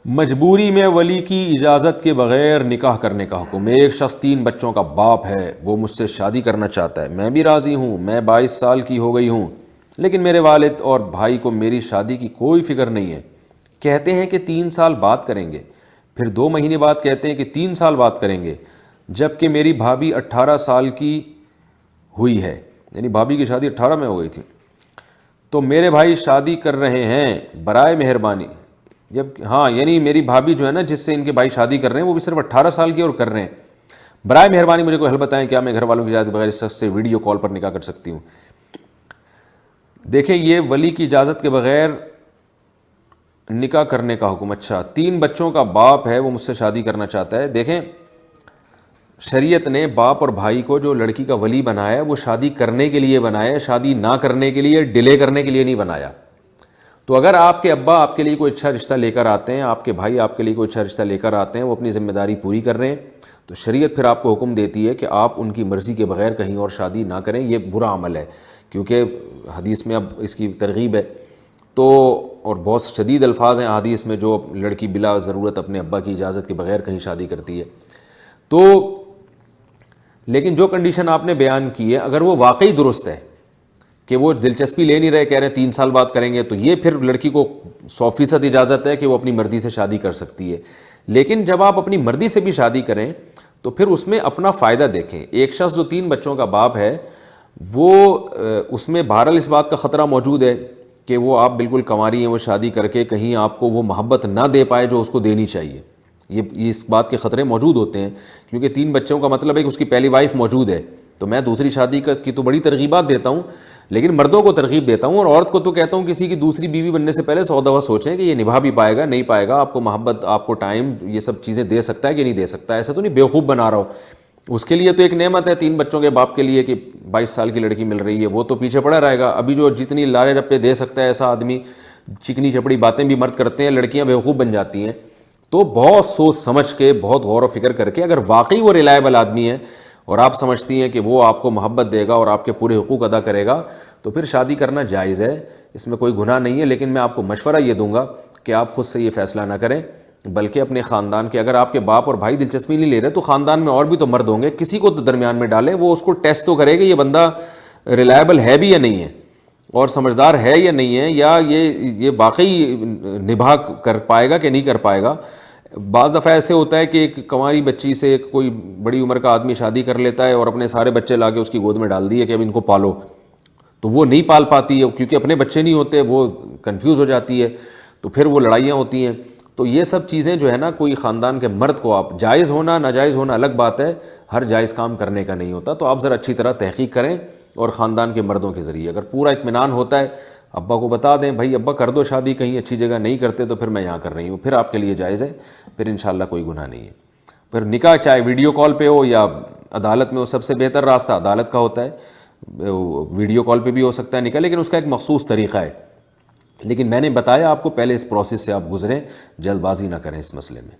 مجبوری میں ولی کی اجازت کے بغیر نکاح کرنے کا حکم۔ ایک شخص 3 بچوں کا باپ ہے، وہ مجھ سے شادی کرنا چاہتا ہے، میں بھی راضی ہوں، میں 22 سال کی ہو گئی ہوں، لیکن میرے والد اور بھائی کو میری شادی کی کوئی فکر نہیں ہے۔ کہتے ہیں کہ 3 سال بعد کریں گے، پھر 2 مہینے بعد کہتے ہیں کہ 3 سال بعد کریں گے، جبکہ میری بھابھی 18 سال کی ہوئی ہے، یعنی بھابھی کی شادی 18 میں ہو گئی تھی، تو میرے بھائی شادی کر رہے ہیں، برائے مہربانی ہاں یعنی میری بھابھی جو ہے نا، جس سے ان کے بھائی شادی کر رہے ہیں، وہ بھی صرف 18 سال کی اور کر رہے ہیں، برائے مہربانی مجھے کوئی حل بتائیں، کیا میں گھر والوں کی اجازت بغیر اس شخص سے ویڈیو کال پر نکاح کر سکتی ہوں؟ دیکھیں، یہ ولی کی اجازت کے بغیر نکاح کرنے کا حکم۔ اچھا، 3 بچوں کا باپ ہے، وہ مجھ سے شادی کرنا چاہتا ہے۔ دیکھیں، شریعت نے باپ اور بھائی کو جو لڑکی کا ولی بنایا ہے، وہ شادی کرنے کے لیے بنایا ہے، شادی نہ کرنے کے لیے، ڈیلے کرنے کے لیے نہیں بنایا۔ تو اگر آپ کے ابا آپ کے لیے کوئی اچھا رشتہ لے کر آتے ہیں، آپ کے بھائی آپ کے لیے کوئی اچھا رشتہ لے کر آتے ہیں، وہ اپنی ذمہ داری پوری کر رہے ہیں، تو شریعت پھر آپ کو حکم دیتی ہے کہ آپ ان کی مرضی کے بغیر کہیں اور شادی نہ کریں۔ یہ برا عمل ہے، کیونکہ حدیث میں اب اس کی ترغیب ہے، تو اور بہت شدید الفاظ ہیں حدیث میں، جو لڑکی بلا ضرورت اپنے ابا کی اجازت کے بغیر کہیں شادی کرتی ہے۔ تو لیکن جو کنڈیشن آپ نے بیان کی ہے، اگر وہ واقعی درست ہے کہ وہ دلچسپی لے نہیں رہے، کہہ رہے ہیں 3 سال بعد کریں گے، تو یہ پھر لڑکی کو 100% اجازت ہے کہ وہ اپنی مرضی سے شادی کر سکتی ہے۔ لیکن جب آپ اپنی مرضی سے بھی شادی کریں تو پھر اس میں اپنا فائدہ دیکھیں۔ ایک شخص جو 3 بچوں کا باپ ہے، وہ اس میں بہرحال اس بات کا خطرہ موجود ہے کہ وہ آپ بالکل کنواری ہیں، وہ شادی کر کے کہیں آپ کو وہ محبت نہ دے پائے جو اس کو دینی چاہیے۔ یہ اس بات کے خطرے موجود ہوتے ہیں، کیونکہ 3 بچوں کا مطلب ہے کہ اس کی پہلی وائف موجود ہے۔ تو میں دوسری شادی کی تو بڑی ترغیبات دیتا ہوں، لیکن مردوں کو ترغیب دیتا ہوں، اور عورت کو تو کہتا ہوں کسی کی دوسری بیوی بننے سے پہلے 100 دفعہ سوچیں کہ یہ نبھا بھی پائے گا، نہیں پائے گا، آپ کو محبت، آپ کو ٹائم، یہ سب چیزیں دے سکتا ہے کہ نہیں دے سکتا ہے۔ ایسا تو نہیں بیوقوف بنا رہا ہو، اس کے لیے تو ایک نعمت ہے 3 بچوں کے باپ کے لیے کہ 22 سال کی لڑکی مل رہی ہے، وہ تو پیچھے پڑا رہے گا۔ ابھی جو جتنی لارے رپے دے سکتا ہے ایسا آدمی، چکنی چپڑی باتیں بھی مرد کرتے ہیں، لڑکیاں بیوقوف بن جاتی ہیں۔ تو بہت سوچ سمجھ کے، بہت غور و فکر کر کے، اگر واقعی وہ ریلائبل آدمی ہے اور آپ سمجھتی ہیں کہ وہ آپ کو محبت دے گا اور آپ کے پورے حقوق ادا کرے گا، تو پھر شادی کرنا جائز ہے، اس میں کوئی گناہ نہیں ہے۔ لیکن میں آپ کو مشورہ یہ دوں گا کہ آپ خود سے یہ فیصلہ نہ کریں، بلکہ اپنے خاندان کے، اگر آپ کے باپ اور بھائی دلچسپی نہیں لے رہے تو خاندان میں اور بھی تو مرد ہوں گے، کسی کو تو درمیان میں ڈالیں، وہ اس کو ٹیسٹ تو کرے کہ یہ بندہ ریلائبل ہے بھی یا نہیں ہے، اور سمجھدار ہے یا نہیں ہے، یا یہ واقعی نبھا کر پائے گا کہ نہیں کر پائے گا۔ بعض دفعہ ایسے ہوتا ہے کہ ایک کنواری بچی سے کوئی بڑی عمر کا آدمی شادی کر لیتا ہے اور اپنے سارے بچے لا کے اس کی گود میں ڈال دیے کہ اب ان کو پالو، تو وہ نہیں پال پاتی ہے، کیونکہ اپنے بچے نہیں ہوتے، وہ کنفیوز ہو جاتی ہے، تو پھر وہ لڑائیاں ہوتی ہیں۔ تو یہ سب چیزیں جو ہے نا، کوئی خاندان کے مرد کو، آپ جائز ہونا ناجائز ہونا الگ بات ہے، ہر جائز کام کرنے کا نہیں ہوتا، تو آپ ذرا اچھی طرح تحقیق کریں، اور خاندان کے مردوں کے ذریعے اگر پورا اطمینان ہوتا ہے، ابا کو بتا دیں بھائی ابا کر دو شادی، کہیں اچھی جگہ نہیں کرتے تو پھر میں یہاں کر رہی ہوں، پھر آپ کے لیے جائز ہے، پھر انشاءاللہ کوئی گناہ نہیں ہے۔ پھر نکاح چاہے ویڈیو کال پہ ہو یا عدالت میں ہو، سب سے بہتر راستہ عدالت کا ہوتا ہے، ویڈیو کال پہ بھی ہو سکتا ہے نکاح، لیکن اس کا ایک مخصوص طریقہ ہے۔ لیکن میں نے بتایا آپ کو، پہلے اس پروسیس سے آپ گزریں، جلد بازی نہ کریں اس مسئلے میں۔